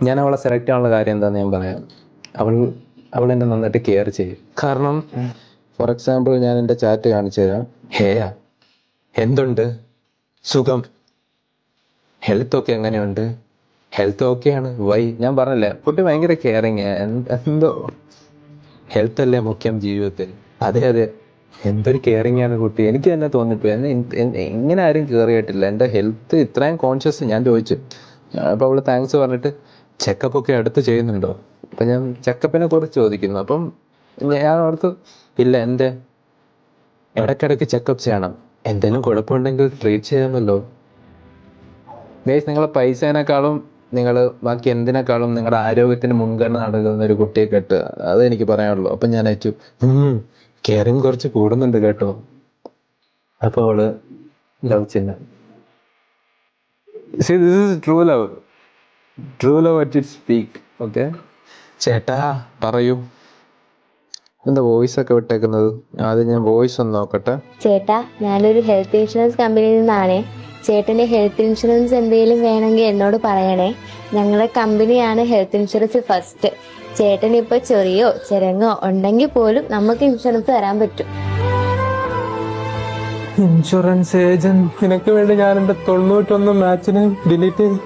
ഞാൻ അവളെ സെലക്ട് ചെയ്യാനുള്ള കാര്യം എന്താണെന്ന് ഞാൻ പറയാം. അവൾ എന്നെ നന്നായിട്ട് കെയർ ചെയ്യും. കാരണം ഫോർ എക്സാമ്പിൾ ഞാൻ എൻ്റെ ചാറ്റ് കാണിച്ചു തരാം. ഹേയാ, എന്തുണ്ട്, സുഖം, ഹെൽത്ത് ഒക്കെ എങ്ങനെയുണ്ട്? ഹെൽത്ത് ഓക്കെയാണ്. വൈ? ഞാൻ പറഞ്ഞില്ലേ, കുട്ടി ഭയങ്കര കെയറിങ്. എന്തോ ഹെൽത്ത് അല്ലേ മുഖ്യം ജീവിതത്തിൽ. അതെ അതെ, എന്തൊരു കെയറിങ് ആണ് കുട്ടി. എനിക്ക് തന്നെ തോന്നിപ്പോയി. ഇങ്ങനെ ആരും കെയർ ചെയ്തിട്ടില്ല. എൻ്റെ ഹെൽത്ത് ഇത്രയും കോൺഷ്യസ്. ഞാൻ ചോദിച്ചു. അപ്പോൾ അവള് താങ്ക്സ് പറഞ്ഞിട്ട് ചെക്കപ്പ് ഒക്കെ അടുത്ത് ചെയ്യുന്നുണ്ടോ? അപ്പം ഞാൻ ചെക്കപ്പിനെ കുറിച്ച് ചോദിക്കുന്നു. അപ്പം ഞാൻ ഓർത്തു, ഇല്ല, എൻ്റെ ഇടയ്ക്കിടയ്ക്ക് ചെക്കപ്പ് ചെയ്യണം, എന്തെങ്കിലും കുഴപ്പമുണ്ടെങ്കിൽ ട്രീറ്റ് ചെയ്യാമല്ലോ. ഗൈസ്, നിങ്ങളെ പൈസേനേക്കാളും നിങ്ങൾ ബാക്കി എന്തിനേക്കാളും നിങ്ങളുടെ ആരോഗ്യത്തിന് മുൻഗണന നൽകുന്ന ഒരു കുട്ടിയെ കെട്ടുക. അതെനിക്ക് പറയാനുള്ളൂ. അപ്പം ഞാൻ അയച്ചു, കെയറിങ് കുറച്ച് കൂടുന്നുണ്ട് കേട്ടോ. അപ്പോൾ അവള് ലവ് ചിഹ്നം. See, this is true love. True love at its peak. Okay? ചേട്ടാ പറയൂ. എന്താ വോയിസ് ഒക്കെ വിട്ടേക്കുന്നത്? ആദ്യം ഞാൻ വോയിസ് ഒന്ന് നോക്കട്ടെ. ചേട്ടാ, ഞാനൊരു ഹെൽത്ത് ഇൻഷുറൻസ് കമ്പനിയിൽ നിന്നാണേ. ചേട്ടന് ഹെൽത്ത് ഇൻഷുറൻസ് എന്തെങ്കിലും വേണമെങ്കിൽ എന്നോട് പറയണേ. ഞങ്ങളുടെ കമ്പനിയാണ് ഹെൽത്ത് ഇൻഷുറൻസ് ഫസ്റ്റ്. ചേട്ടനിപ്പോൾ ചെറിയോ ചിരങ്ങോ ഉണ്ടെങ്കിൽ പോലും നമുക്ക് ഇൻഷുറൻസ് തരാൻ പറ്റും. ഇൻഷുറൻസ് ഏജന്റ്, നിനക്ക് വേണ്ടി ഞാൻ എൻ്റെ 91 മാച്ചിന് ഡിലീറ്റ് ചെയ്തു.